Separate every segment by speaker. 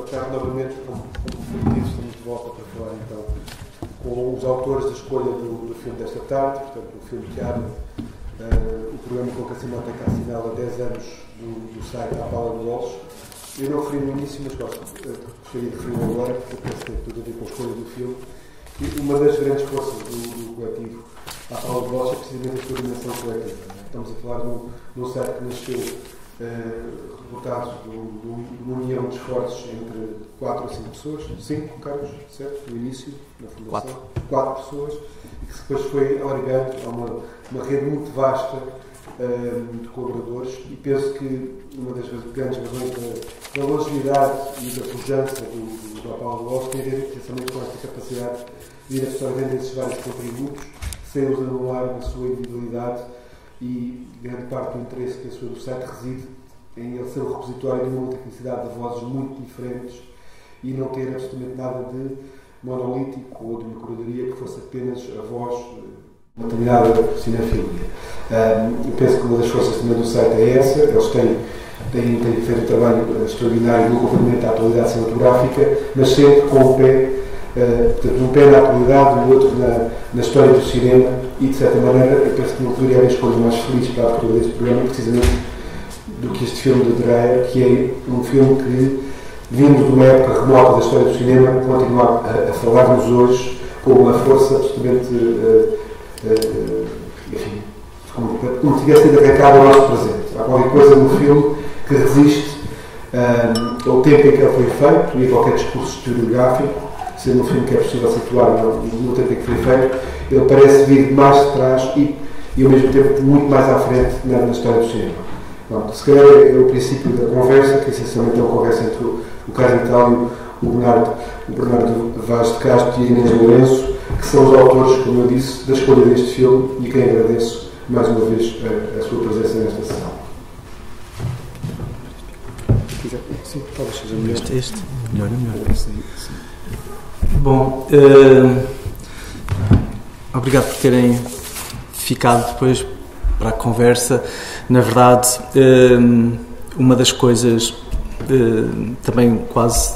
Speaker 1: Boa tarde novamente, como prometido, estamos de volta para falar então com os autores da escolha do filme desta tarde, portanto o filme que abre o programa com que a Simone tem que assinala 10 anos do site A Pala de Walsh. Eu não referi no início, mas gostaria de referir agora, porque penso que tem tudo a ver com a escolha do filme. E uma das grandes forças do coletivo A Pala de Walsh é precisamente a sua dimensão coletiva. Estamos a falar de um site que nasceu resultados de uma união de esforços entre 4 a 5 pessoas, 5 cargos, certo? No início, na fundação, 4 pessoas, e que depois foi alargando a uma rede muito vasta de colaboradores, e penso que uma das grandes razões da longevidade e da pujança do Apolo de Walsh tem a ver precisamente com esta capacidade de ir absorvendo esses vários contributos, sem os anular na sua individualidade, e grande parte do interesse que a sua do site reside em ele ser o repositório de uma multiplicidade de vozes muito diferentes e não ter absolutamente nada de monolítico ou de uma curadoria que fosse apenas a voz de uma determinada cinefilia. Eu penso que uma das forças também do site é essa. Eles têm feito um trabalho extraordinário no acompanhamento da atualidade cinematográfica, mas sempre com o pé, portanto, um pé na atualidade, o outro na história do cinema, e de certa maneira eu penso que não poderia haver escolhas mais felizes para a abertura deste programa, precisamente do que este filme de Dreyer, que é um filme que, vindo de uma época remota da história do cinema, continua a falar-nos hoje com uma força absolutamente, enfim, como se tivesse sido arrancado ao nosso presente. Há qualquer coisa no filme que resiste ao tempo em que ele foi feito e a qualquer discurso historiográfico, sendo um filme que é possível situar no tempo em que foi feito. Ele parece vir de mais de trás e ao mesmo tempo muito mais à frente na história do cinema. Bom, se calhar é o princípio da conversa, que essencialmente é uma conversa entre o Carlos Itália, o Bernardo Vaz de Castro e a Inês Lourenço, que são os autores, como eu disse, da escolha deste filme, e quem agradeço mais uma vez a sua presença nesta sessão. Sim, talvez seja melhor.
Speaker 2: Este? Melhor.
Speaker 1: Sim.
Speaker 2: Bom, obrigado por terem ficado depois para a conversa. Na verdade, uma das coisas, também quase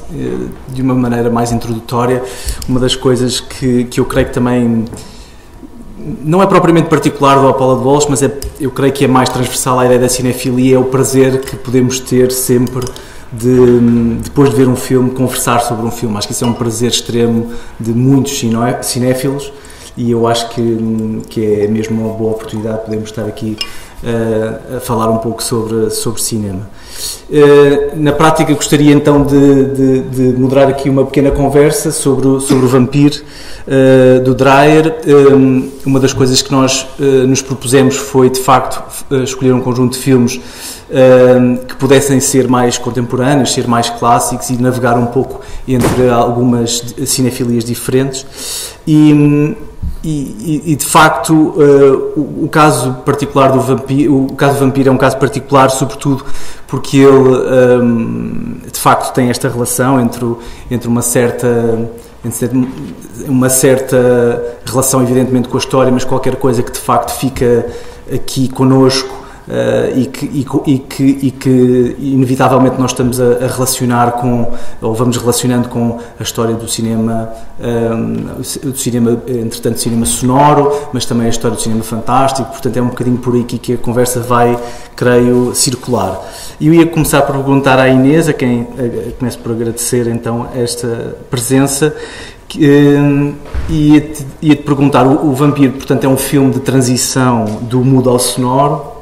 Speaker 2: de uma maneira mais introdutória, uma das coisas que eu creio que também não é propriamente particular do Apolo de Walsh, mas eu creio que é mais transversal à ideia da cinefilia, é o prazer que podemos ter sempre depois de ver um filme, conversar sobre um filme. Acho que isso é um prazer extremo de muitos cinéfilos, e eu acho que é mesmo uma boa oportunidade de podermos estar aqui a falar um pouco sobre cinema. Na prática, gostaria então de moderar aqui uma pequena conversa sobre o Vampire do Dreyer. Uma das coisas que nós nos propusemos foi, de facto, escolher um conjunto de filmes que pudessem ser mais contemporâneos, ser mais clássicos e navegar um pouco entre algumas cinefilias diferentes. E de facto, o caso particular do Vampiro, o caso do Vampiro é um caso particular, sobretudo porque ele, de facto, tem esta relação entre uma certa relação, evidentemente, com a história, mas qualquer coisa que de facto fica aqui connosco. E que inevitavelmente nós estamos a relacionar com, ou vamos relacionando com a história do cinema, entretanto cinema sonoro, mas também a história do cinema fantástico. Portanto é um bocadinho por aí que a conversa vai, creio, circular. E eu ia começar por perguntar à Inês, a quem começo por agradecer então esta presença, e ia-te perguntar, o Vampiro, portanto, é um filme de transição do mudo ao sonoro,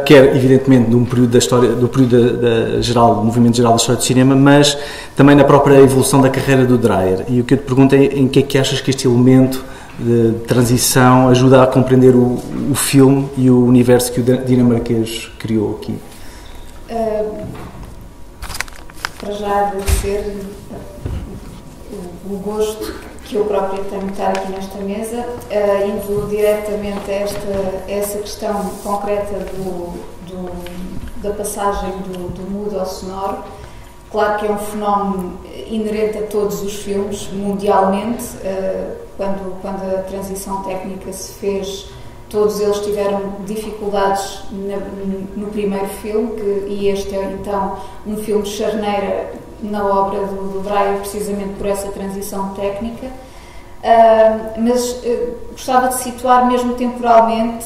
Speaker 2: quer evidentemente de um período da história, do período geral, do movimento geral da história do cinema, mas também na própria evolução da carreira do Dreyer. E o que eu te pergunto é em que é que achas que este elemento de transição ajuda a compreender o filme e o universo que o dinamarquês criou aqui?
Speaker 3: Para já agradecer o gosto que eu própria tenho de estar aqui nesta mesa, indo diretamente a essa questão concreta da passagem do mudo ao sonoro. Claro que é um fenómeno inerente a todos os filmes, mundialmente. Quando a transição técnica se fez todos eles tiveram dificuldades no primeiro filme, e este é então um filme de charneira na obra do Dreyer, precisamente por essa transição técnica. Mas gostava de situar mesmo temporalmente,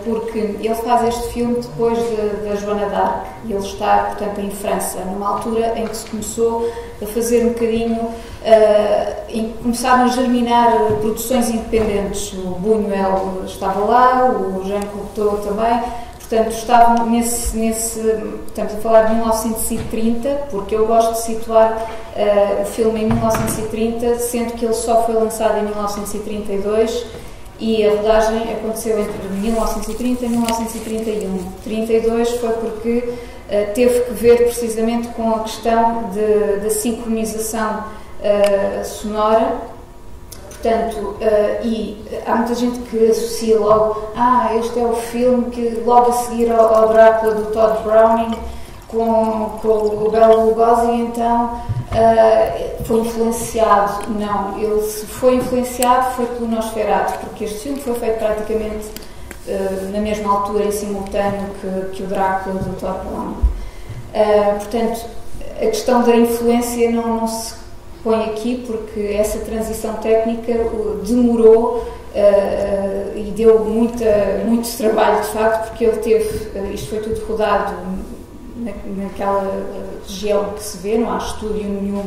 Speaker 3: porque ele faz este filme depois da Joana d'Arc, e ele está, portanto, em França, numa altura em que se começou a fazer um bocadinho, em que começaram a germinar produções independentes. O Buñuel estava lá, o Jean Cocteau também. Portanto, estavam estamos a falar de 1930, porque eu gosto de situar o filme em 1930, sendo que ele só foi lançado em 1932 e a rodagem aconteceu entre 1930 e 1931. 32 foi porque teve que ver precisamente com a questão da sincronização sonora. Portanto, e há muita gente que associa logo, este é o filme que logo a seguir ao Drácula do Todd Browning com o Bela Lugosi, então foi influenciado. Não, ele se foi influenciado foi pelo Nosferatu, porque este filme foi feito praticamente na mesma altura, em simultâneo que o Drácula do Todd Browning. Portanto, a questão da influência não se põe aqui, porque essa transição técnica demorou e deu muito trabalho, de facto, porque ele teve, isto foi tudo rodado naquela região que se vê, não há estúdio nenhum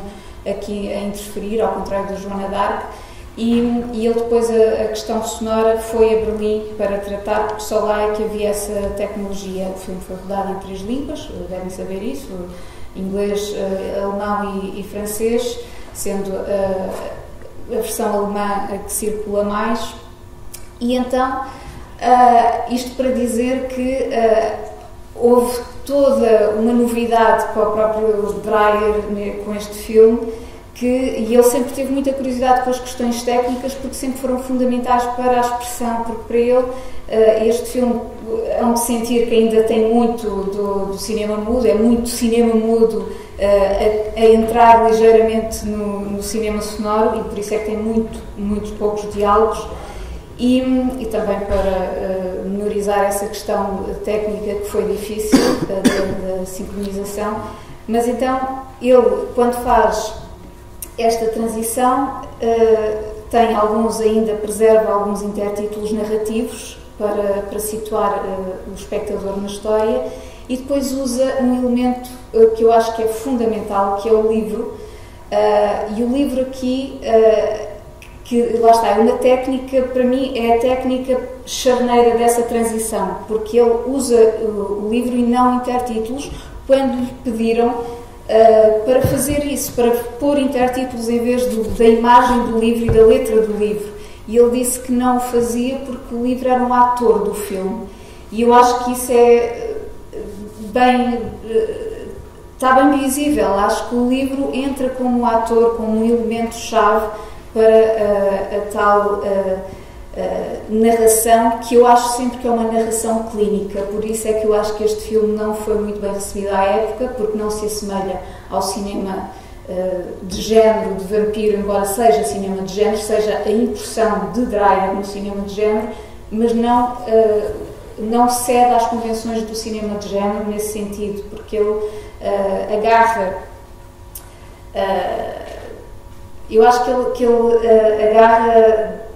Speaker 3: aqui a interferir, ao contrário da Joana d'Arc, e ele depois, a questão sonora, foi a Berlim para tratar, porque só lá é que havia essa tecnologia. O filme foi rodado em 3 línguas, devem saber isso, inglês, alemão e francês, sendo a versão alemã a que circula mais. E então, isto para dizer que houve toda uma novidade para o próprio Dreyer com este filme, e ele sempre teve muita curiosidade com as questões técnicas, porque sempre foram fundamentais para a expressão, porque para ele este filme é um sentir que ainda tem muito do cinema mudo, é muito cinema mudo a entrar ligeiramente no cinema sonoro, e por isso é que tem muito poucos diálogos, e também para menorizar essa questão técnica que foi difícil da sincronização. Mas então ele, quando faz esta transição, tem preserva alguns intertítulos narrativos para situar o espectador na história, e depois usa um elemento que eu acho que é fundamental, que é o livro. E o livro aqui, que lá está, é uma técnica, para mim, é a técnica charneira dessa transição, porque ele usa o livro e não intertítulos, quando lhe pediram para fazer isso, para pôr intertítulos em vez da imagem do livro e da letra do livro. E ele disse que não o fazia porque o livro era um ator do filme. E eu acho que isso está bem visível. Acho que o livro entra como ator, como um elemento-chave para a tal narração, que eu acho sempre que é uma narração clínica. Por isso é que eu acho que este filme não foi muito bem recebido à época, porque não se assemelha ao cinema de género, de vampiro, embora seja cinema de género, seja a incursão de Dreyer no cinema de género, mas não cede às convenções do cinema de género nesse sentido, porque ele agarra... eu acho que ele agarra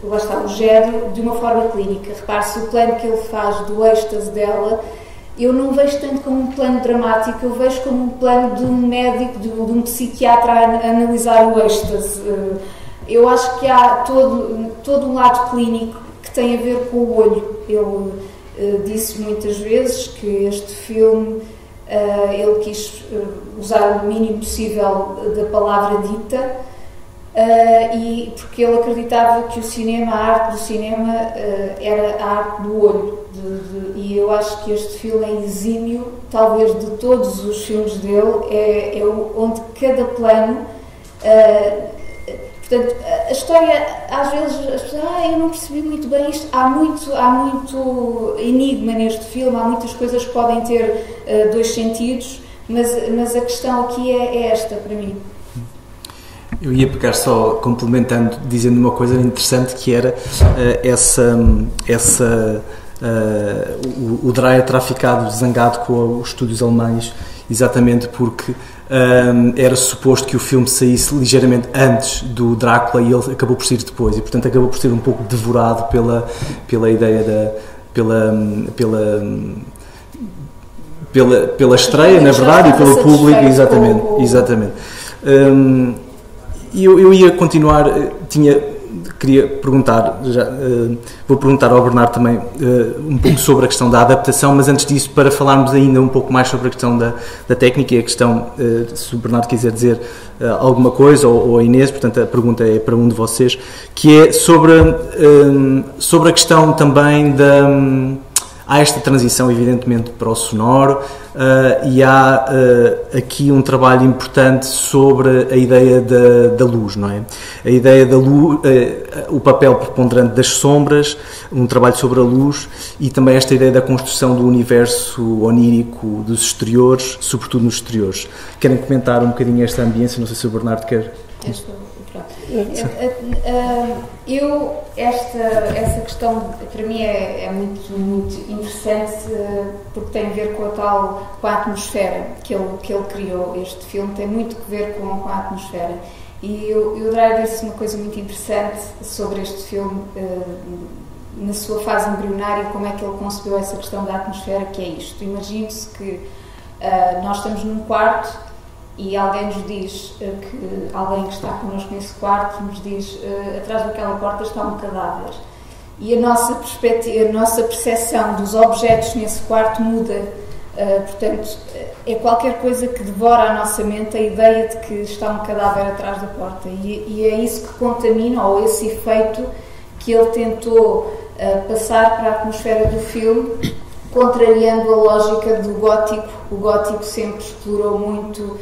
Speaker 3: lá está, o género de uma forma clínica. Repare-se, o plano que ele faz do êxtase dela, eu não vejo tanto como um plano dramático, eu vejo como um plano de um médico, de um psiquiatra a analisar o êxtase. Eu acho que há todo um lado clínico que tem a ver com o olho. Ele disse muitas vezes que este filme, ele quis usar o mínimo possível da palavra dita, e porque ele acreditava que o cinema, a arte do cinema, era a arte do olho, e eu acho que este filme é exímio, talvez de todos os filmes dele, é onde cada plano, portanto, a história, às vezes as pessoas, eu não percebi muito bem isto, há muito enigma neste filme, há muitas coisas que podem ter dois sentidos, mas a questão aqui é esta para mim.
Speaker 2: Eu ia pegar só, complementando, dizendo uma coisa interessante, que era o Dreyer terá ficado zangado com os estúdios alemães, exatamente porque era suposto que o filme saísse ligeiramente antes do Drácula e ele acabou por sair depois, e portanto acabou por ser um pouco devorado pela ideia pela estreia, na verdade, e pelo público, exatamente. Eu ia continuar, queria perguntar, vou perguntar ao Bernardo também um pouco sobre a questão da adaptação, mas antes disso, para falarmos ainda um pouco mais sobre a questão da técnica e a questão, se o Bernardo quiser dizer alguma coisa, ou a Inês, portanto a pergunta é para um de vocês, que é sobre a questão também há esta transição, evidentemente, para o sonoro, e há aqui um trabalho importante sobre a ideia da luz, não é? A ideia da luz, o papel preponderante das sombras, um trabalho sobre a luz, e também esta ideia da construção do universo onírico dos exteriores, sobretudo nos exteriores. Querem comentar um bocadinho esta ambiência? Não sei se o Bernardo quer...
Speaker 3: Essa questão para mim é muito, muito interessante, porque tem a ver com a atmosfera que ele criou. Este filme tem muito a ver com a atmosfera, e o Dreyer disse uma coisa muito interessante sobre este filme, na sua fase embrionária, como é que ele concebeu essa questão da atmosfera, que é isto. Imagine-se que nós estamos num quarto e alguém nos diz, alguém que está connosco nesse quarto nos diz, atrás daquela porta está um cadáver, e a nossa perspectiva, a nossa percepção dos objetos nesse quarto muda. Portanto, é qualquer coisa que devora a nossa mente, a ideia de que está um cadáver atrás da porta, e é isso que contamina, ou esse efeito que ele tentou passar para a atmosfera do filme, contrariando a lógica do gótico. O gótico sempre explorou muito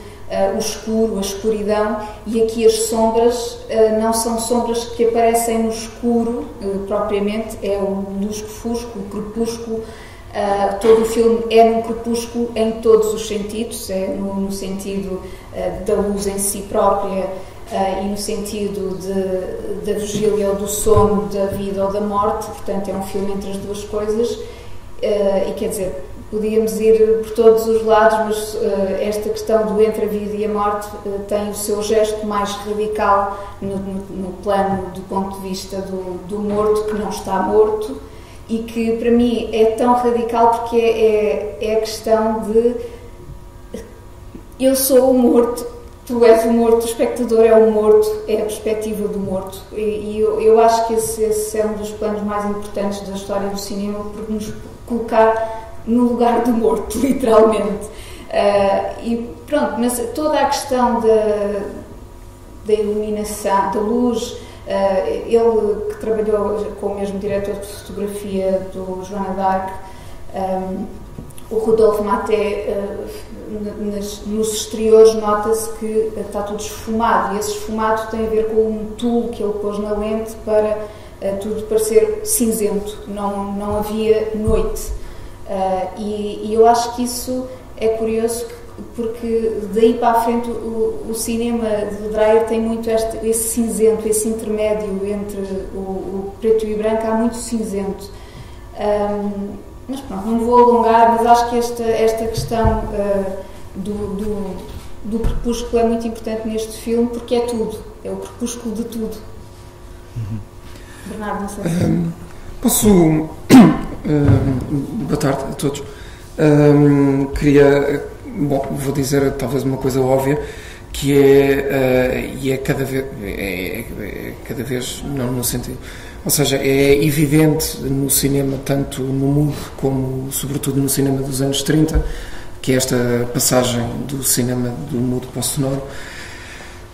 Speaker 3: o escuro, a escuridão, e aqui as sombras não são sombras que aparecem no escuro propriamente, é o lusco-fusco, o crepúsculo. Todo o filme é num crepúsculo em todos os sentidos, é no sentido da luz em si própria, e no sentido da vigília ou do sono, da vida ou da morte. Portanto, é um filme entre as duas coisas, e quer dizer, podíamos ir por todos os lados, mas esta questão do entre a vida e a morte tem o seu gesto mais radical no plano do ponto de vista do morto que não está morto, e que para mim é tão radical porque é a questão de eu sou o morto, tu és o morto, o espectador é o morto, é a perspectiva do morto, e eu acho que esse é um dos planos mais importantes da história do cinema, porque nos colocar no lugar do morto, literalmente. E pronto, mas toda a questão da iluminação, da luz, ele que trabalhou com o mesmo diretor de fotografia do Joana d'Arc, o Rodolphe Maté, nos exteriores nota-se que está tudo esfumado, e esse esfumado tem a ver com um tulo que ele pôs na lente para tudo parecer cinzento, não havia noite. E eu acho que isso é curioso, porque daí para a frente o cinema de Dreyer tem muito esse cinzento, esse intermédio entre o preto e o branco, há muito cinzento. Mas pronto, não vou alongar, mas acho que esta questão do crepúsculo é muito importante neste filme, porque é tudo, é o crepúsculo de tudo. Bernardo, não sei.
Speaker 4: Posso... boa tarde a todos. Queria, vou dizer talvez uma coisa óbvia, que é cada vez não no sentido, ou seja, é evidente no cinema, tanto no mudo como sobretudo no cinema dos anos 30, que é esta passagem do cinema do mudo para o sonoro,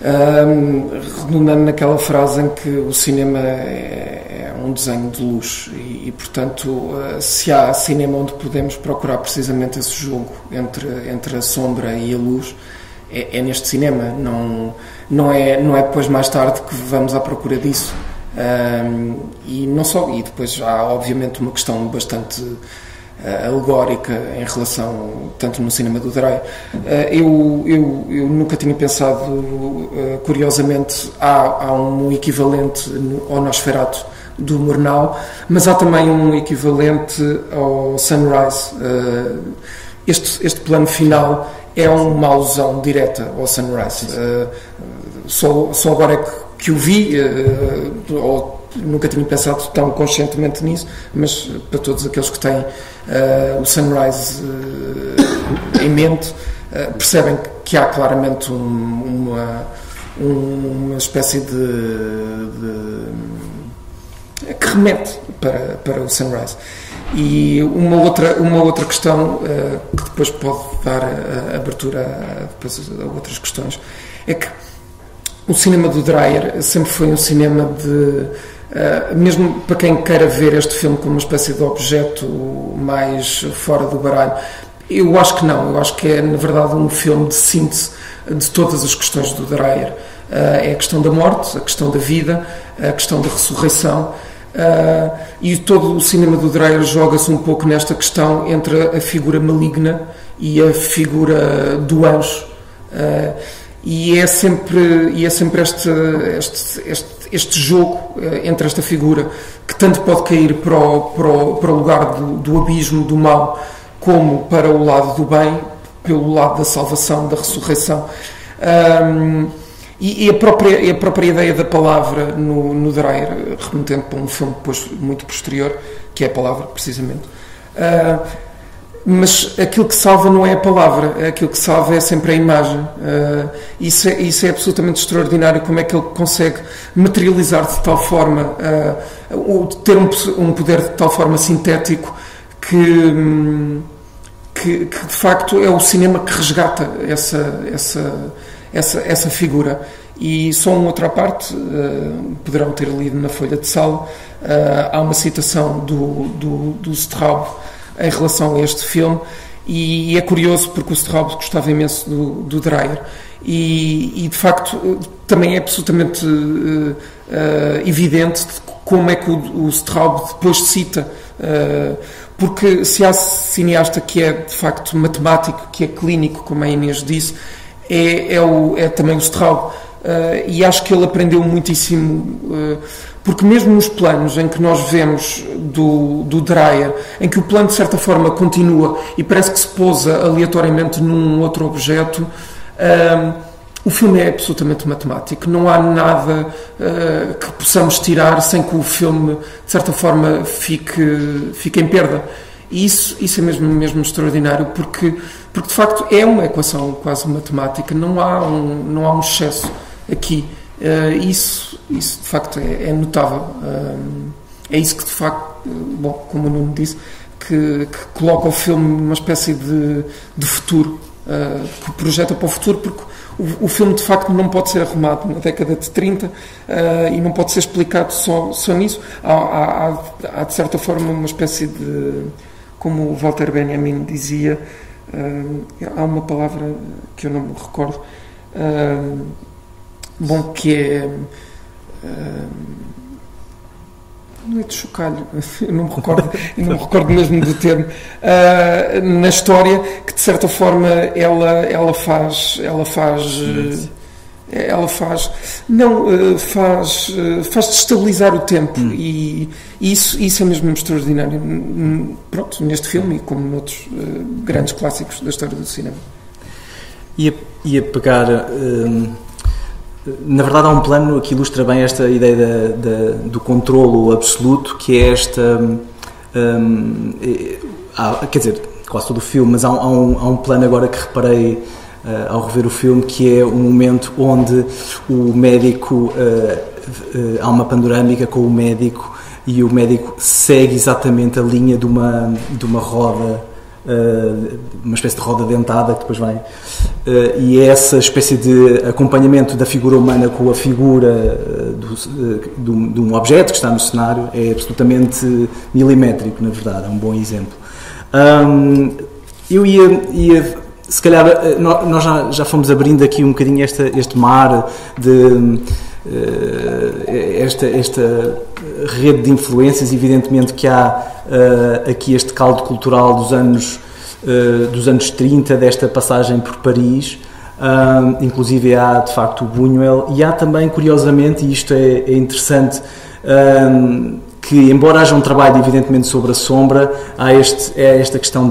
Speaker 4: redundando naquela frase em que o cinema é um desenho de luz e portanto, se há cinema onde podemos procurar precisamente esse jogo entre a sombra e a luz, é neste cinema, não é depois mais tarde que vamos à procura disso. E não só, e depois há obviamente uma questão bastante alegórica em relação, tanto no cinema do Dreyer. Eu nunca tinha pensado, curiosamente, há um equivalente ao Nosferatu do Murnau, mas há também um equivalente ao Sunrise. Este plano final é uma alusão direta ao Sunrise. Só agora é que o vi, ou nunca tinha pensado tão conscientemente nisso, mas para todos aqueles que têm o Sunrise em mente, percebem que há claramente uma espécie que remete para o Sunrise. E uma outra questão que depois pode dar abertura a outras questões é que o cinema do Dreyer sempre foi um cinema mesmo para quem queira ver este filme como uma espécie de objeto mais fora do baralho, eu acho que não. Eu acho que é, na verdade, um filme de síntese de todas as questões do Dreyer. É a questão da morte, a questão da vida, a questão da ressurreição. E todo o cinema do Dreyer joga-se um pouco nesta questão entre a figura maligna e a figura do anjo. E é sempre este jogo entre esta figura que tanto pode cair para o lugar do abismo, do mal, como para o lado do bem, pelo lado da salvação, da ressurreição. E a própria ideia da palavra no Dreyer, remetendo para um filme depois muito posterior, que é a palavra, precisamente. Mas aquilo que salva não é a palavra, aquilo que salva é sempre a imagem. Isso é absolutamente extraordinário, como é que ele consegue materializar de tal forma, ter um poder de tal forma sintético que de facto é o cinema que resgata essa figura. E só uma outra parte, poderão ter lido na folha de sala, há uma citação do Straub em relação a este filme, e é curioso porque o Straub gostava imenso do Dreyer, e de facto também é absolutamente evidente como é que o Straub depois cita, porque se há cineasta que é de facto matemático, que é clínico, como a Inês disse, é também o Straub. E acho que ele aprendeu muitíssimo, porque mesmo nos planos em que nós vemos do Dreyer, em que o plano de certa forma continua e parece que se pousa aleatoriamente num outro objeto, o filme é absolutamente matemático, não há nada que possamos tirar sem que o filme de certa forma fique em perda. E isso é mesmo extraordinário, porque de facto é uma equação quase matemática, não há um excesso aqui. Isso de facto é notável. É isso que de facto, bom, como o Nuno disse, que coloca o filme numa espécie de futuro, que projeta para o futuro, porque o filme de facto não pode ser arrumado na década de 30 e não pode ser explicado só nisso. Há de certa forma uma espécie de, como o Walter Benjamin dizia, há uma palavra que eu não me recordo, que é não é de chocalho, eu não me recordo mesmo do termo, na história, que de certa forma ela faz destabilizar o tempo, e isso é mesmo extraordinário, pronto, neste filme e como noutros grandes clássicos da história do cinema.
Speaker 2: Ia pegar, na verdade há um plano que ilustra bem esta ideia do controlo absoluto, que é esta, quer dizer, quase todo o filme, mas há um plano agora que reparei ao rever o filme, que é um momento onde o médico, há uma panorâmica com o médico, e o médico segue exatamente a linha de uma roda, uma espécie de roda dentada que depois vem, e essa espécie de acompanhamento da figura humana com a figura de um objeto que está no cenário é absolutamente milimétrico, na verdade, é um bom exemplo. Eu ia se calhar, nós já fomos abrindo aqui um bocadinho este mar de esta rede de influências. Evidentemente que há aqui este caldo cultural dos anos 30, desta passagem por Paris. Inclusive há de facto o Buñuel, e há também, curiosamente, e isto é interessante, que embora haja um trabalho evidentemente sobre a sombra, há esta questão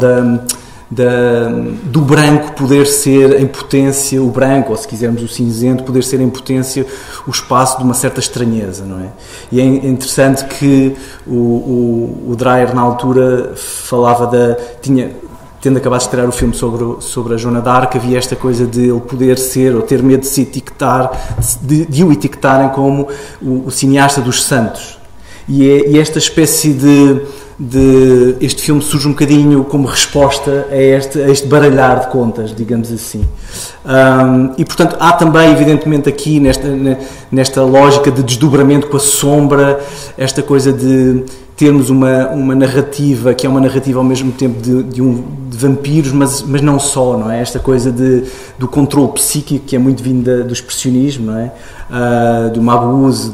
Speaker 2: do branco poder ser em potência, o branco, ou se quisermos o cinzento, poder ser em potência o espaço de uma certa estranheza, não é? E é interessante que o Dreyer na altura falava tendo acabado de estrear o filme sobre a Joana d'Arc, havia esta coisa de ele poder ser, ou ter medo de se etiquetar, de o etiquetarem como o cineasta dos santos. E esta espécie este filme surge um bocadinho como resposta a este baralhar de contas, digamos assim. E portanto há também, evidentemente, aqui nesta lógica de desdobramento com a sombra, esta coisa de termos uma narrativa que é uma narrativa ao mesmo tempo de vampiros, mas não só, não é? Esta coisa do controle psíquico, que é muito vindo do expressionismo, não é? Do Mabuse,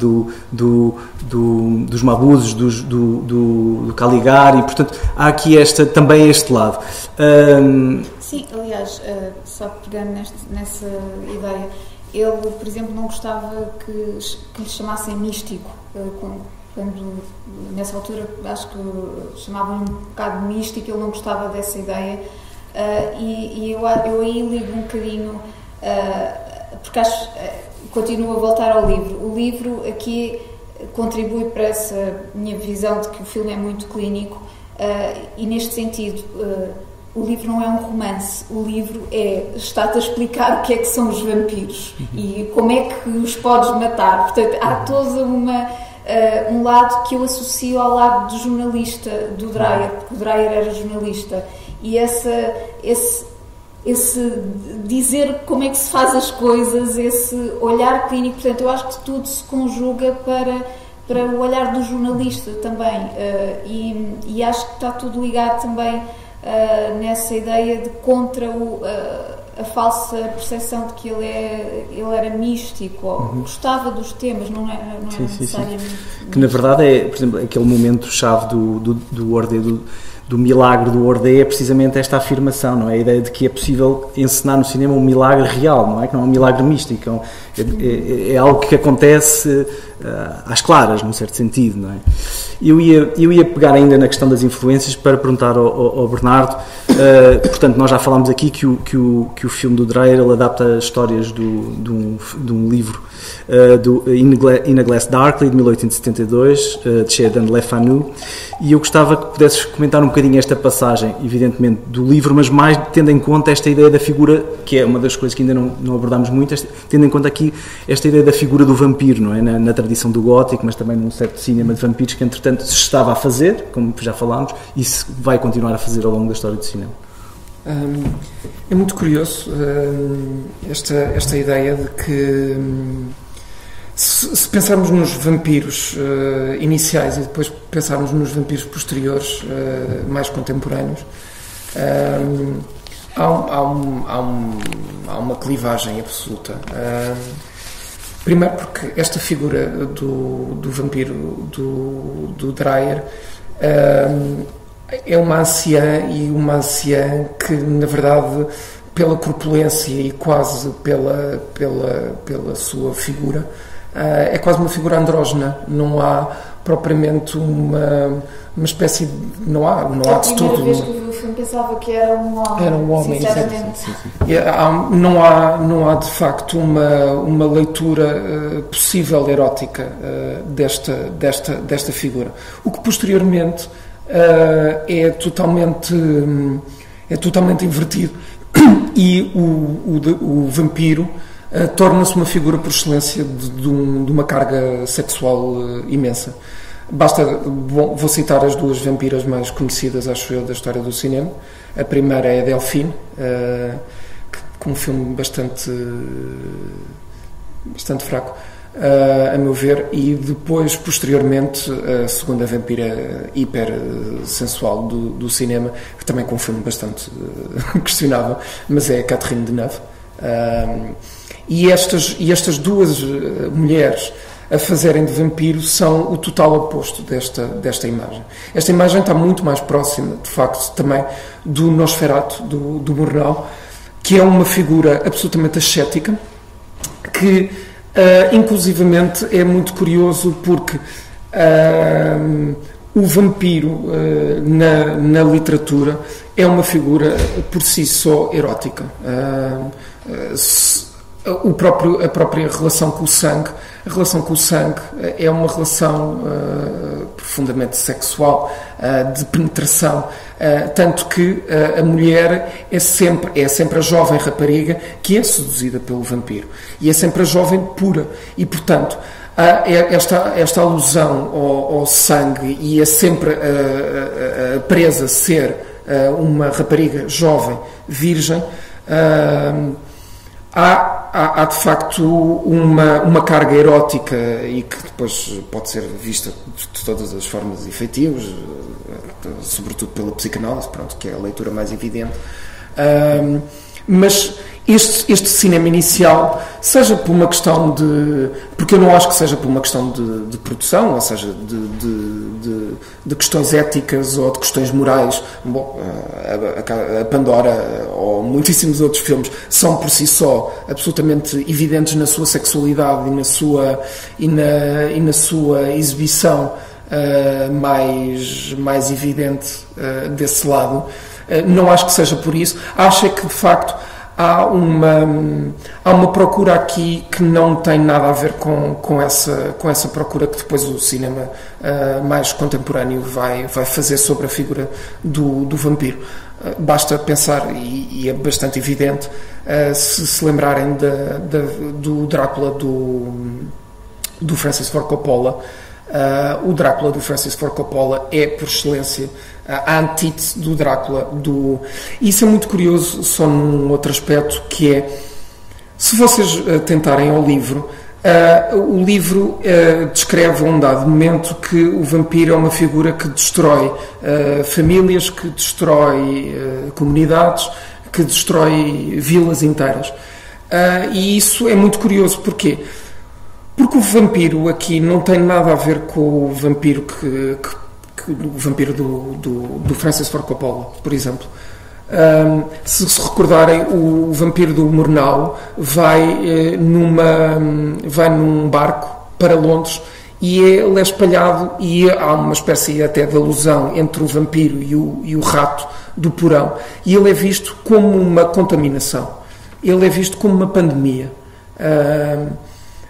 Speaker 2: dos Mabuses, do Caligari, e portanto há aqui também este lado.
Speaker 3: Sim, aliás, só pegando nessa ideia, ele, por exemplo, não gostava que lhe chamassem místico, quando nessa altura acho que chamavam um bocado místico, ele não gostava dessa ideia, e eu aí ligo um bocadinho, porque acho, continuo a voltar ao livro. O livro aqui contribui para essa minha visão de que o filme é muito clínico, e neste sentido o livro não é um romance, o livro está-te a explicar o que é que são os vampiros e como é que os podes matar. Portanto, há toda um lado que eu associo ao lado do jornalista do Dreyer, porque o Dreyer era jornalista, e esse dizer como é que se faz as coisas, esse olhar clínico. Portanto, eu acho que tudo se conjuga para o olhar do jornalista também, e acho que está tudo ligado também nessa ideia de contra a falsa percepção de que ele era místico, ou gostava dos temas, não é necessariamente. Sim.
Speaker 2: Que na verdade por exemplo, aquele momento-chave do Ordé, do milagre do Ordé, é precisamente esta afirmação, não é? A ideia de que é possível encenar no cinema um milagre real, não é? Que não é um milagre místico, é algo que acontece às claras, num certo sentido, não é? Eu ia pegar ainda na questão das influências para perguntar ao Bernardo, portanto, nós já falámos aqui que o filme do Dreyer, ele adapta histórias de um livro In a Glass Darkly, de 1872, de Sheridan Le Fanu, e eu gostava que pudesses comentar um bocadinho esta passagem, evidentemente, do livro, mas mais tendo em conta esta ideia da figura, que é uma das coisas que ainda não abordámos muito, tendo em conta aqui esta ideia da figura do vampiro, não é? Na tradição do gótico, mas também num certo cinema de vampiros que, entretanto, se estava a fazer, como já falámos, e se vai continuar a fazer ao longo da história do cinema.
Speaker 4: É muito curioso esta ideia de que se pensarmos nos vampiros iniciais e depois pensarmos nos vampiros posteriores, mais contemporâneos, há uma clivagem absoluta. Primeiro porque esta figura do vampiro do Dreyer é uma anciã, e uma anciã que, na verdade, pela corpulência e quase pela sua figura, é quase uma figura andrógena. Não há propriamente uma espécie de... Não há de tudo.
Speaker 3: A primeira vez que eu vi o filme pensava que era um homem.
Speaker 4: Era um homem,
Speaker 3: sinceramente.
Speaker 4: Sim. Não há de facto uma leitura possível erótica desta figura. O que posteriormente é totalmente invertido, e o vampiro torna-se uma figura por excelência de uma carga sexual imensa. Vou citar as duas vampiras mais conhecidas, acho eu, da história do cinema. A primeira é a Delphine, com um filme bastante fraco, a meu ver, e depois, posteriormente, a segunda vampira hiper sensual do cinema, que também com um filme bastante questionável, mas é a Catherine Deneuve. E estas duas mulheres a fazerem de vampiro são o total oposto desta imagem. Esta imagem está muito mais próxima, de facto, também do Nosferatu, do Murnau, que é uma figura absolutamente ascética, que inclusivamente é muito curioso porque o vampiro na literatura é uma figura por si só erótica. A própria relação com o sangue, a relação com o sangue é uma relação profundamente sexual, de penetração, tanto que a mulher é sempre a jovem rapariga que é seduzida pelo vampiro, e é sempre a jovem pura, e portanto esta alusão ao sangue, e é sempre a presa ser uma rapariga jovem, virgem. Há de facto uma carga erótica, e que depois pode ser vista de todas as formas efetivas, sobretudo pela psicanálise, pronto, que é a leitura mais evidente. Mas este cinema inicial, seja por uma questão de... Porque eu não acho que seja por uma questão de produção, ou seja, de questões éticas ou de questões morais. Bom, a Pandora ou muitíssimos outros filmes são por si só absolutamente evidentes na sua sexualidade e na sua exibição mais evidente desse lado. Não acho que seja por isso. Acho é que, de facto, há uma procura aqui que não tem nada a ver com essa procura que depois o cinema mais contemporâneo vai fazer sobre a figura do vampiro. Basta pensar, e é bastante evidente, se lembrarem do Drácula do Francis Ford Coppola. O Drácula do Francis Ford Coppola é, por excelência, a antítese do Drácula E isso é muito curioso, só num outro aspecto, que é, se vocês tentarem ao livro, o livro descreve a um dado momento que o vampiro é uma figura que destrói famílias, que destrói comunidades, que destrói vilas inteiras. E isso é muito curioso. Porquê? Porque o vampiro aqui não tem nada a ver com o vampiro o vampiro do Francis Ford Coppola, por exemplo. Se recordarem, o vampiro do Murnau vai num barco para Londres, e ele é espalhado, e há uma espécie até de alusão entre o vampiro e o rato do porão, e ele é visto como uma contaminação, ele é visto como uma pandemia.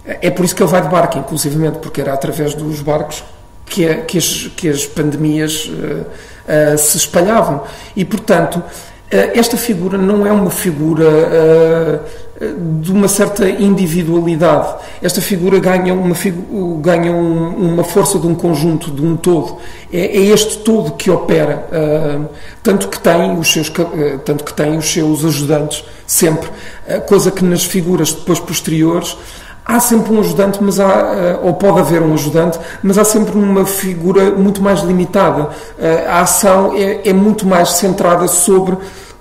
Speaker 4: É por isso que ele vai de barco, inclusivamente, porque era através dos barcos que as pandemias se espalhavam. E, portanto, esta figura não é uma figura de uma certa individualidade. Esta figura ganha uma força de um conjunto, de um todo. É este todo que opera, tanto que tem os seus ajudantes sempre, coisa que nas figuras depois posteriores há sempre um ajudante, ou pode haver um ajudante, mas há sempre uma figura muito mais limitada. A ação é muito mais centrada sobre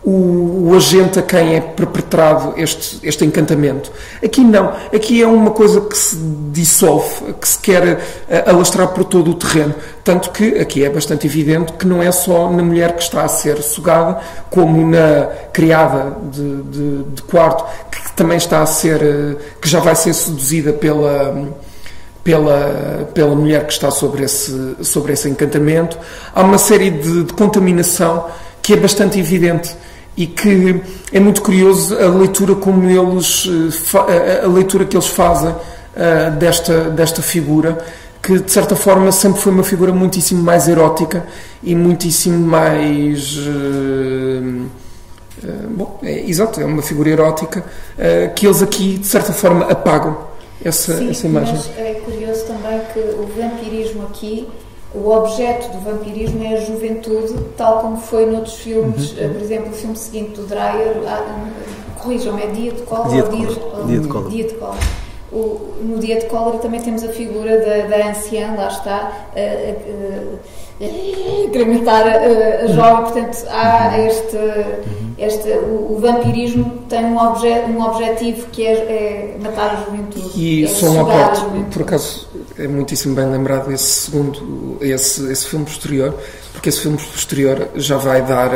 Speaker 4: o agente a quem é perpetrado este encantamento. Aqui não. Aqui é uma coisa que se dissolve, que se quer alastrar por todo o terreno. Tanto que aqui é bastante evidente que não é só na mulher que está a ser sugada, como na criada de quarto, que também está a ser, que já vai ser seduzida pela mulher que está sobre esse encantamento. Há uma série de contaminação que é bastante evidente, e que é muito curioso a leitura que eles fazem desta figura, que de certa forma sempre foi uma figura muitíssimo mais erótica e muitíssimo mais exato, é uma figura erótica que eles aqui de certa forma apagam essa imagem.
Speaker 3: Mas é curioso também que o vampirismo aqui, o objeto do vampirismo é a juventude, tal como foi noutros filmes. Por exemplo, o filme seguinte do Dreyer, corrijam-me, é Dia de Cólera? Dia de Cólera. No Dia de Cólera também temos a figura da anciã, lá está, querer matar a jovem, portanto há o vampirismo tem um objetivo que é matar a juventude.
Speaker 4: E só uma parte, por acaso é muitíssimo bem lembrado esse filme posterior, porque esse filme posterior já vai dar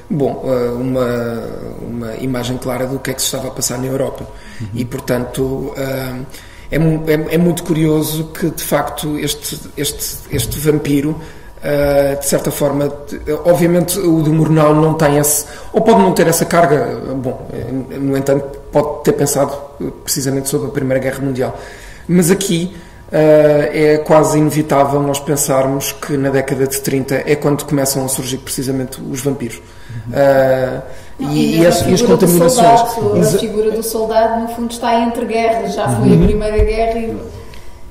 Speaker 4: uma imagem clara do que é que se estava a passar na Europa. E portanto é muito curioso que de facto este vampiro, de certa forma, obviamente o do Murnau não tem esse, ou pode não ter essa carga, no entanto pode ter pensado precisamente sobre a Primeira Guerra Mundial, mas aqui é quase inevitável nós pensarmos que na década de 30 é quando começam a surgir precisamente os vampiros. E as contaminações.
Speaker 3: A figura do soldado, no fundo, está entre guerras. Já foi a Primeira Guerra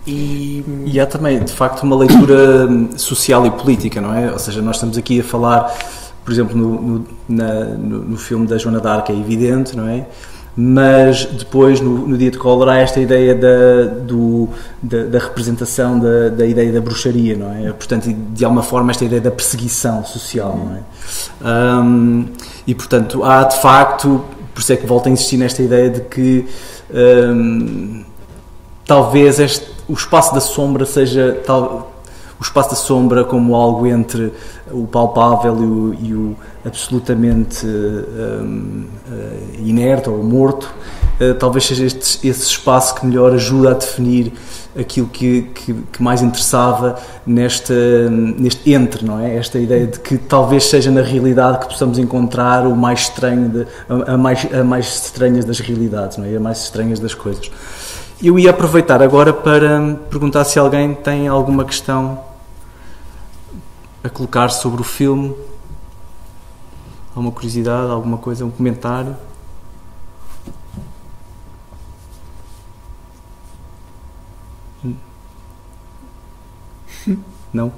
Speaker 2: e há também, de facto, uma leitura social e política, não é? Ou seja, nós estamos aqui a falar, por exemplo, no filme da Joana d'Arc, é evidente, não é? Mas depois, no Dia de Cólera, há esta ideia da representação da ideia da bruxaria, não é? Portanto, de alguma forma, esta ideia da perseguição social, não é? E, portanto, há de facto, por isso é que volto a insistir nesta ideia de que talvez o espaço da sombra seja o espaço da sombra como algo entre o palpável e o absolutamente inerte ou morto, talvez seja esse espaço que melhor ajuda a definir aquilo que mais interessava neste entre, não é? Esta ideia de que talvez seja na realidade que possamos encontrar o mais estranho, a mais estranhas das realidades, não é? A mais estranhas das coisas. Eu ia aproveitar agora para perguntar se alguém tem alguma questão a colocar sobre o filme, alguma curiosidade, alguma coisa, um comentário. Não?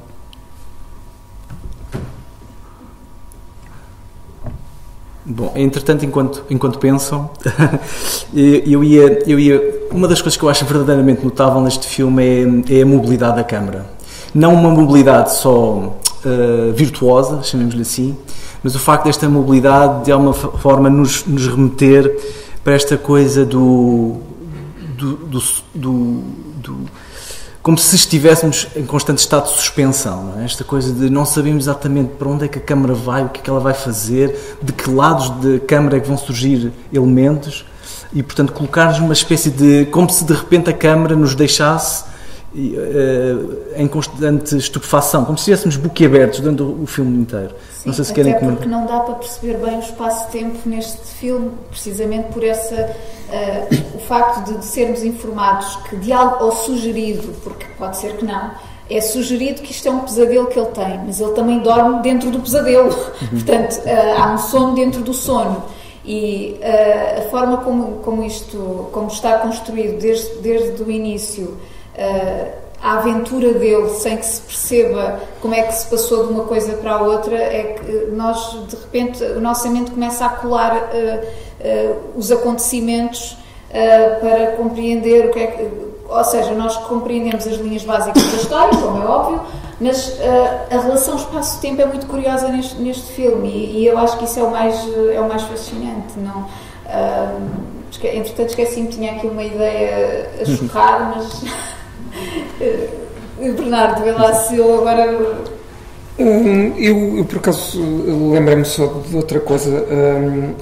Speaker 2: Bom, entretanto, enquanto pensam, eu ia. Uma das coisas que eu acho verdadeiramente notável neste filme é a mobilidade da câmara. Não uma mobilidade só virtuosa, chamemos-lhe assim, mas o facto desta mobilidade de alguma forma nos remeter para esta coisa do como se estivéssemos em constante estado de suspensão, não é? Esta coisa de não sabemos exatamente para onde é que a câmara vai, o que é que ela vai fazer, de que lados da câmara é que vão surgir elementos, e portanto colocar-nos uma espécie de, como se de repente a câmara nos deixasse em constante estupefação, como se estivéssemos boquiabertos durante o filme inteiro.
Speaker 3: Sim,
Speaker 2: não sei se
Speaker 3: até
Speaker 2: querem
Speaker 3: porque não dá para perceber bem o espaço-tempo neste filme, precisamente por o facto de sermos informados que de algo, ou sugerido, porque pode ser que não, é sugerido que isto é um pesadelo que ele tem, mas ele também dorme dentro do pesadelo. Portanto, há um sono dentro do sono. E a forma como está construído desde o início, a aventura dele, sem que se perceba como é que se passou de uma coisa para a outra, é que nós, de repente, a nossa mente começa a colar os acontecimentos para compreender o que é que... Ou seja, nós compreendemos as linhas básicas da história, como é óbvio, mas a relação espaço-tempo é muito curiosa neste filme, e eu acho que isso é o mais fascinante. Não, entretanto, esqueci-me, tinha aqui uma ideia a chocar, mas... Bernardo, vê lá se eu agora...
Speaker 4: Eu por acaso lembrei-me só de outra coisa.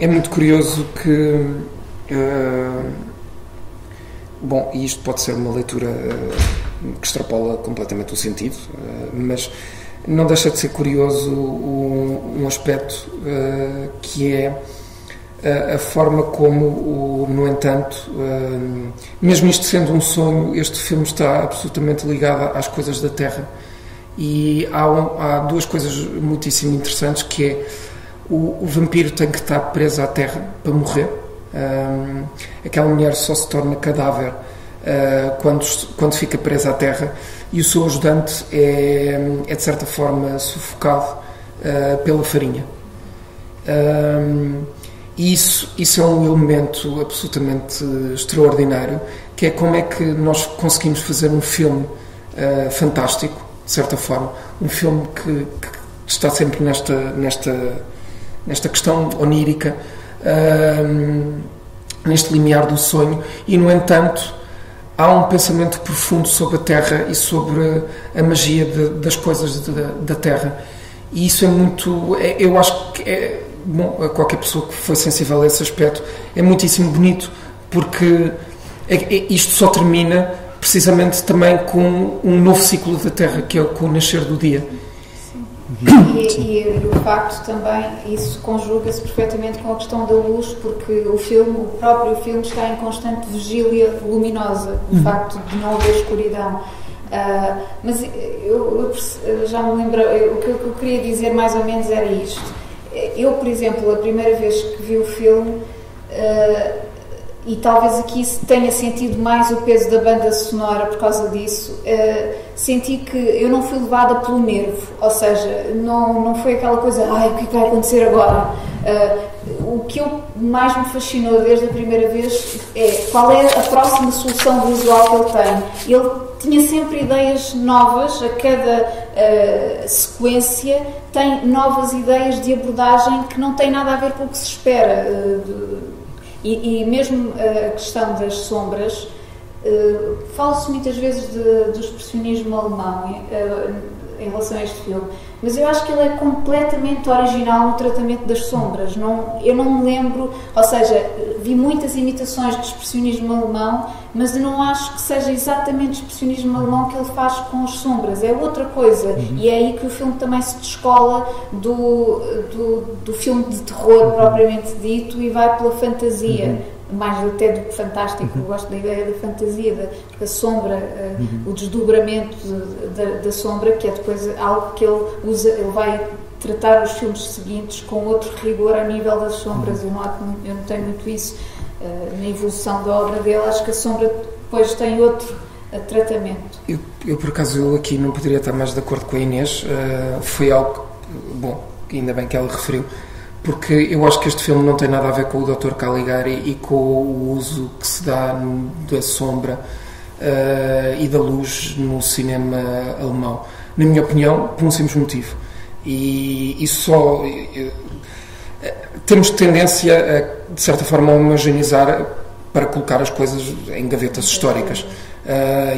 Speaker 4: É muito curioso que bom, e isto pode ser uma leitura que extrapola completamente o sentido, mas não deixa de ser curioso um aspecto que é a forma como, no entanto, mesmo isto sendo um sonho, este filme está absolutamente ligado às coisas da Terra. E há duas coisas muitíssimo interessantes, que é o vampiro tem que estar preso à Terra para morrer. Aquela mulher só se torna cadáver quando fica presa à Terra, e o seu ajudante é de certa forma sufocado pela farinha. E isso é um elemento absolutamente extraordinário, que é como é que nós conseguimos fazer um filme fantástico, de certa forma, um filme que está sempre nesta questão onírica, neste limiar do sonho, e no entanto há um pensamento profundo sobre a Terra e sobre a magia das coisas da Terra, e isso é muito, eu acho que bom, a qualquer pessoa que foi sensível a esse aspecto, é muitíssimo bonito, porque isto só termina precisamente também com um novo ciclo da Terra, que é com o nascer do dia.
Speaker 3: E o facto também, isso conjuga-se perfeitamente com a questão da luz, porque o próprio filme está em constante vigília luminosa, o facto de não haver escuridão. Mas eu já me lembro, o que eu queria dizer mais ou menos era isto. Eu, por exemplo, a primeira vez que vi o filme, e talvez aqui tenha sentido mais o peso da banda sonora por causa disso, senti que eu não fui levada pelo nervo, ou seja, não foi aquela coisa, o que vai acontecer agora? O que mais me fascinou desde a primeira vez é qual é a próxima solução visual que ele tem. Ele tinha sempre ideias novas, a cada sequência tem novas ideias de abordagem que não têm nada a ver com o que se espera. E mesmo a questão das sombras, fala-se muitas vezes do expressionismo alemão em relação a este filme, mas eu acho que ele é completamente original no tratamento das sombras. Eu não me lembro, ou seja, vi muitas imitações de expressionismo alemão, mas eu não acho que seja exatamente o expressionismo alemão que ele faz com as sombras, é outra coisa. E é aí que o filme também se descola do filme de terror propriamente dito e vai pela fantasia. Mais até do que fantástico, eu gosto da ideia da fantasia, da sombra, o desdobramento da sombra, que é depois algo que ele usa, ele vai tratar os filmes seguintes com outro rigor a nível das sombras. Eu não tenho muito isso na evolução da obra dele, acho que a sombra depois tem outro tratamento.
Speaker 4: Eu por acaso aqui não poderia estar mais de acordo com a Inês, foi algo, bom, ainda bem que ela referiu, porque eu acho que este filme não tem nada a ver com o Dr. Caligari e com o uso que se dá da sombra e da luz no cinema alemão. Na minha opinião, por um simples motivo. E isso só... temos tendência, de certa forma, a homogeneizar para colocar as coisas em gavetas históricas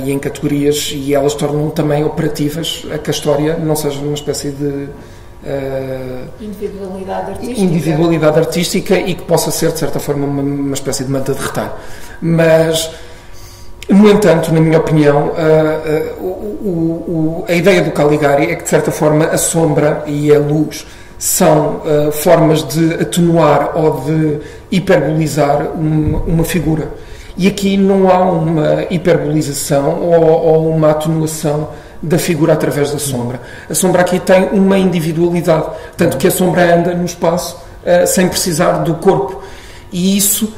Speaker 4: e em categorias, e elas tornam também operativas a que a história não seja uma espécie de... individualidade artística e que possa ser, de certa forma, uma espécie de manta de retalho. Mas, no entanto, na minha opinião, a ideia do Caligari é que, de certa forma, a sombra e a luz são formas de atenuar ou de hiperbolizar uma figura. E aqui não há uma hiperbolização ou uma atenuação da figura através da sombra. A sombra aqui tem uma individualidade, tanto que a sombra anda no espaço sem precisar do corpo. E isso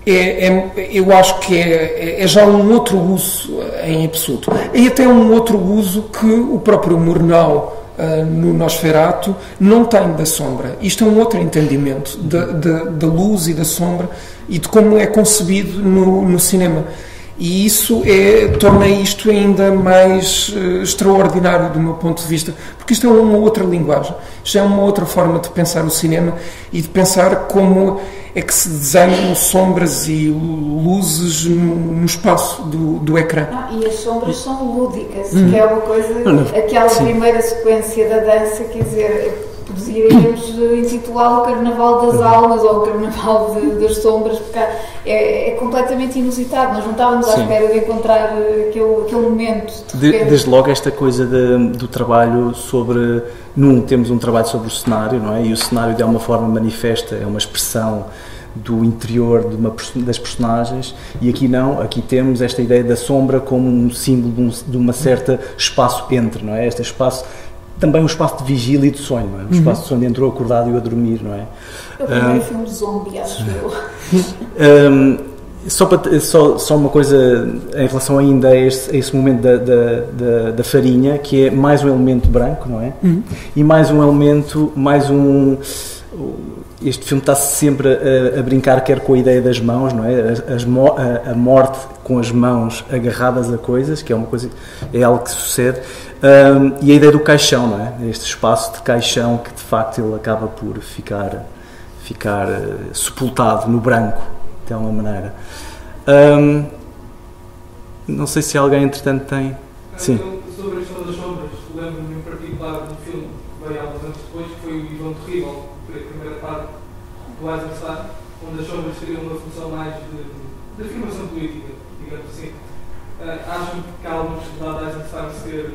Speaker 4: eu acho que é já um outro uso em absoluto. E até um outro uso que o próprio Murnau, no Nosferatu, não tem da sombra. Isto é um outro entendimento da luz e da sombra e de como é concebido no cinema. E isso torna isto ainda mais extraordinário do meu ponto de vista, porque isto é uma outra linguagem, isto é uma outra forma de pensar o cinema e de pensar como é que se desenham sombras e luzes no espaço do ecrã.
Speaker 3: E as sombras são lúdicas, que é uma coisa, aquela primeira sequência da dança, quer dizer, poderíamos intitulá-lo o Carnaval das Almas ou o Carnaval das Sombras, porque é completamente inusitado. Nós não estávamos à espera de encontrar aquele momento.
Speaker 2: Desde logo esta coisa do trabalho sobre... temos um trabalho sobre o cenário, não é? E o cenário de alguma forma manifesta, é uma expressão do interior das personagens, e aqui não, aqui temos esta ideia da sombra como um símbolo de uma certa espaço entre, não é? Este espaço... também um espaço de vigília e de sonho, não é? Um espaço de sonho entre o acordado e o a dormir, não é?
Speaker 3: É o primeiro filme de zombie, acho eu.
Speaker 2: Só uma coisa em relação ainda a esse momento da farinha, que é mais um elemento branco, não é? E mais um elemento, este filme está sempre a brincar quer com a ideia das mãos, não é? A morte com as mãos agarradas a coisas, que é uma coisa, é algo que sucede, e a ideia do caixão, não é? Este espaço de caixão que de facto ele acaba por ficar sepultado no branco, de alguma maneira. Não sei se alguém entretanto tem... Sim.
Speaker 5: Sobre a questão das sombras, lembro-me em particular de um filme que veio alguns anos depois, que foi o Ivan Terrível, que foi a primeira parte do Eisenstein, onde as sombras teriam uma função mais de afirmação política, digamos assim. Acham que há alguma possibilidade de Eisenstein ser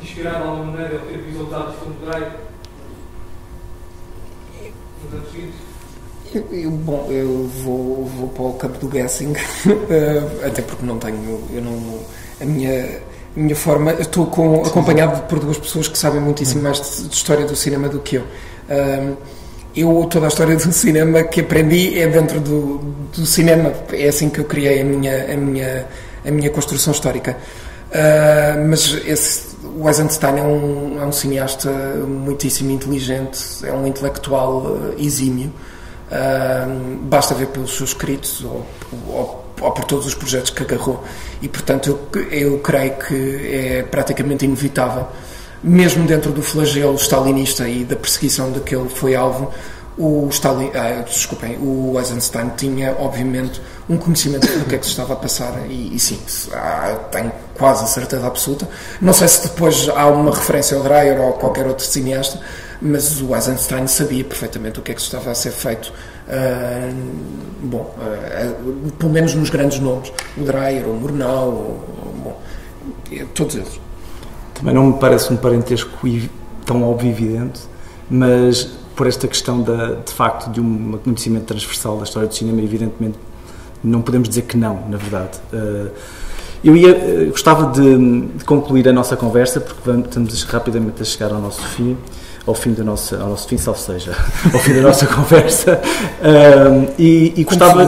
Speaker 5: inspirado de alguma maneira ou ter visualizado o filme de Drake nos anos seguintes?
Speaker 4: Eu vou para o campo do guessing, até porque não tenho, a minha forma, estou acompanhado por duas pessoas que sabem muitíssimo mais de história do cinema do que eu. Toda a história do cinema que aprendi é dentro do cinema, é assim que eu criei a minha construção histórica. Mas o Eisenstein é um cineasta muitíssimo inteligente, é um intelectual exímio. Basta ver pelos seus escritos ou por todos os projetos que agarrou, e portanto eu creio que é praticamente inevitável, mesmo dentro do flagelo stalinista e da perseguição de que ele foi alvo, o Eisenstein tinha obviamente um conhecimento do que é que se estava a passar, e sim, tenho quase a certeza absoluta. Não sei se depois há uma referência ao Dreyer ou a qualquer outro cineasta, mas o Eisenstein sabia perfeitamente o que é que estava a ser feito, pelo menos nos grandes nomes, o Dreyer, o Murnau, todos eles.
Speaker 2: Também não me parece um parentesco tão óbvio e evidente, mas por esta questão de facto de um conhecimento transversal da história do cinema, evidentemente não podemos dizer que não, na verdade. Eu gostava de concluir a nossa conversa, porque estamos rapidamente a chegar ao nosso fim, ao nosso fim, salvo seja, ao fim da nossa conversa, e gostava...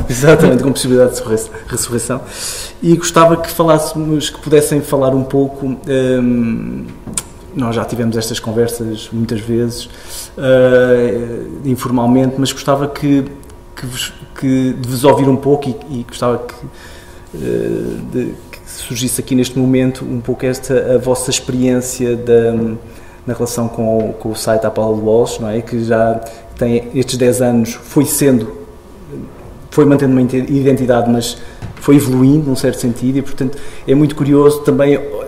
Speaker 2: Exatamente, com possibilidade de ressurreição. E gostava que pudessem falar um pouco... Nós já tivemos estas conversas muitas vezes, informalmente, mas gostava de vos ouvir um pouco e gostava que surgisse aqui neste momento um pouco a vossa experiência na relação com o site Apollo Walsh, não é? Que já tem estes 10 anos, foi mantendo uma identidade, mas foi evoluindo num certo sentido, e portanto é muito curioso também.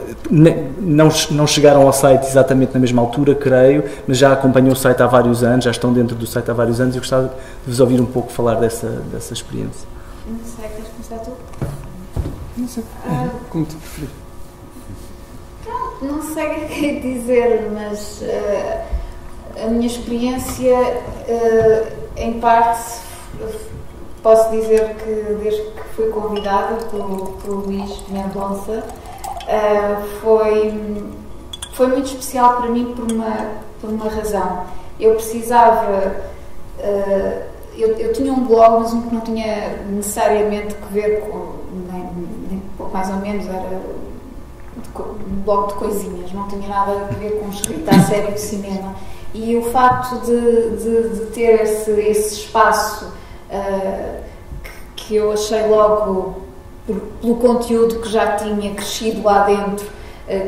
Speaker 2: Não chegaram ao site exatamente na mesma altura, creio, mas já acompanham o site há vários anos, já estão dentro do site há vários anos, e gostava de vos ouvir um pouco falar dessa experiência.
Speaker 3: Não sei, queres começar tu?
Speaker 4: Não sei, como tu preferir.
Speaker 3: Não sei o que é que é dizer, mas a minha experiência, em parte, posso dizer que desde que fui convidada pelo Luís Mendonça, foi muito especial para mim por uma razão. Eu precisava... Eu tinha um blog, mas um que não tinha necessariamente que ver com... Nem pouco mais ou menos, era um blog de coisinhas, não tinha nada a ver com escrita a sério de cinema. E o facto de ter esse espaço que eu achei logo... pelo conteúdo que já tinha crescido lá dentro,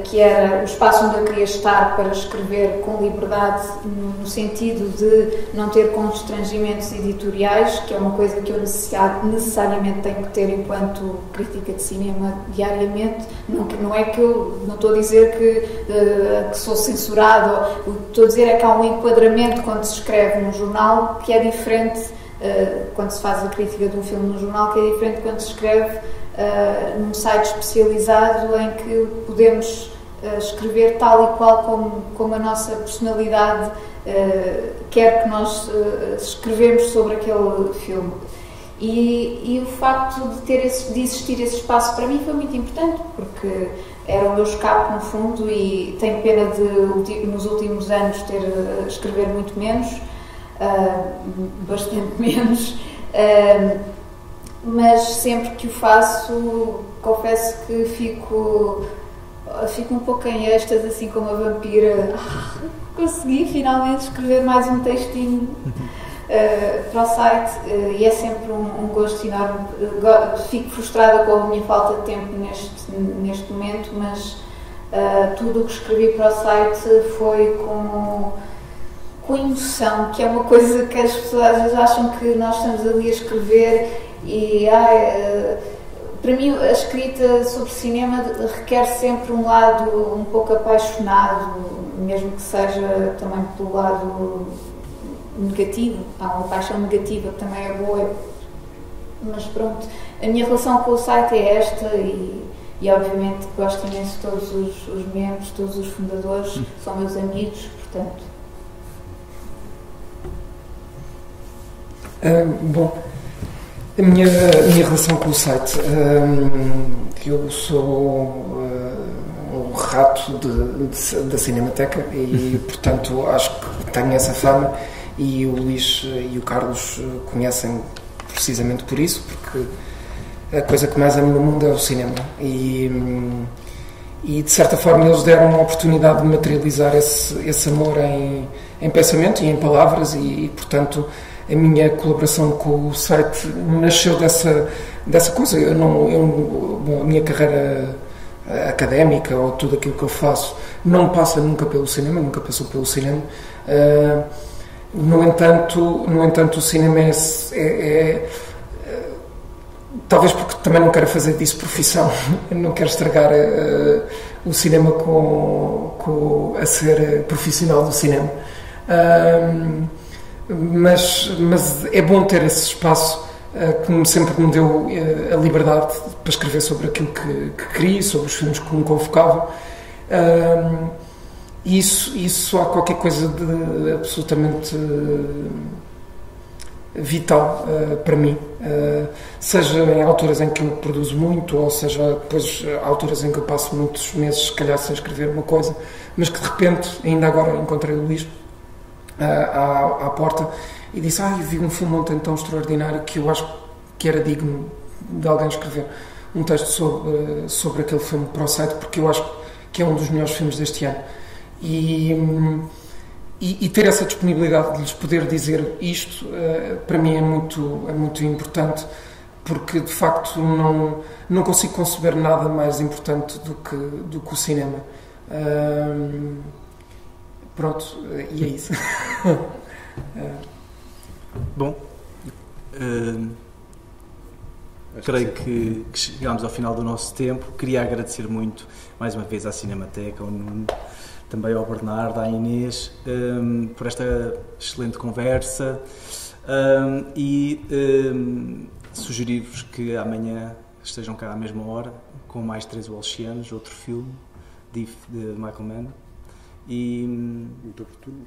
Speaker 3: que era o espaço onde eu queria estar para escrever com liberdade, no sentido de não ter constrangimentos editoriais, que é uma coisa que eu necessariamente tenho que ter enquanto crítica de cinema diariamente. Não é que eu não estou a dizer que sou censurado, o que estou a dizer é que há um enquadramento quando se escreve num jornal que é diferente, quando se faz a crítica de um filme num jornal, que é diferente quando se escreve num site especializado, em que podemos escrever tal e qual como a nossa personalidade quer que nós escrevemos sobre aquele filme. E o facto de existir esse espaço para mim foi muito importante, porque era o meu escape no fundo, e tenho pena de nos últimos anos escrever muito menos, bastante menos, mas sempre que o faço, confesso que fico fico um pouco em êxtase, assim como a vampira. Consegui finalmente escrever mais um textinho para o site e é sempre um gosto enorme. Fico frustrada com a minha falta de tempo neste momento, mas tudo o que escrevi para o site foi com emoção, que é uma coisa que as pessoas às vezes acham que nós estamos ali a escrever e para mim a escrita sobre cinema requer sempre um lado um pouco apaixonado, mesmo que seja também pelo lado negativo. Há uma paixão negativa que também é boa, mas pronto, a minha relação com o site é esta e obviamente gosto imenso de todos os membros, todos os fundadores, são meus amigos, portanto.
Speaker 4: Bom, a minha relação com o site, eu sou um rato da Cinemateca e, portanto, acho que tenho essa fama e o Luís e o Carlos conhecem precisamente por isso, porque a coisa que mais amo no mundo é o cinema e de certa forma eles deram uma oportunidade de materializar esse amor em pensamento e em palavras e portanto a minha colaboração com o site nasceu dessa coisa. A minha carreira académica ou tudo aquilo que eu faço não passa nunca pelo cinema, nunca passou pelo cinema. No entanto, o cinema é talvez porque também não quero fazer disso profissão, não quero estragar o cinema a ser profissional do cinema. Mas é bom ter esse espaço que sempre me deu a liberdade para escrever sobre aquilo que queria, sobre os filmes que me convocavam. Isso há qualquer coisa de absolutamente vital para mim, seja em alturas em que eu produzo muito ou seja depois alturas em que eu passo muitos meses se calhar sem escrever uma coisa, mas que de repente, ainda agora encontrei o Luís à porta e disse, vi um filme ontem tão extraordinário que eu acho que era digno de alguém escrever um texto sobre aquele filme para o site, porque eu acho que é um dos melhores filmes deste ano e ter essa disponibilidade de lhes poder dizer isto para mim é muito importante, porque de facto não consigo conceber nada mais importante do que o cinema. Pronto, e é isso.
Speaker 2: Bom, creio que chegámos ao final do nosso tempo. Queria agradecer muito mais uma vez à Cinemateca, ao Nuno, também ao Bernardo, à Inês, por esta excelente conversa e sugerir-vos que amanhã estejam cá à mesma hora com mais 3 Walshianos, outro filme de Michael Mann.
Speaker 1: Muito oportuno.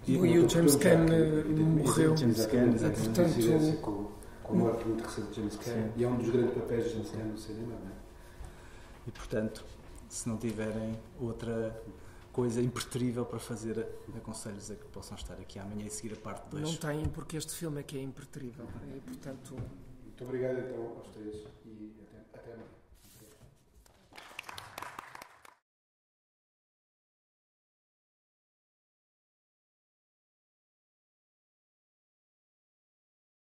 Speaker 4: E o James Caan morreu.
Speaker 1: James Caan, exatamente.
Speaker 4: Portanto,
Speaker 1: com a morte muito recente de James Caan. E é um dos grandes papéis de James Caan no cinema, não é?
Speaker 2: E portanto, se não tiverem outra coisa impertrível para fazer, aconselho-vos a que possam estar aqui amanhã e seguir a parte 2.
Speaker 4: Não têm, porque este filme é que é impertrível. E, portanto...
Speaker 1: Muito obrigado então aos três e até amanhã.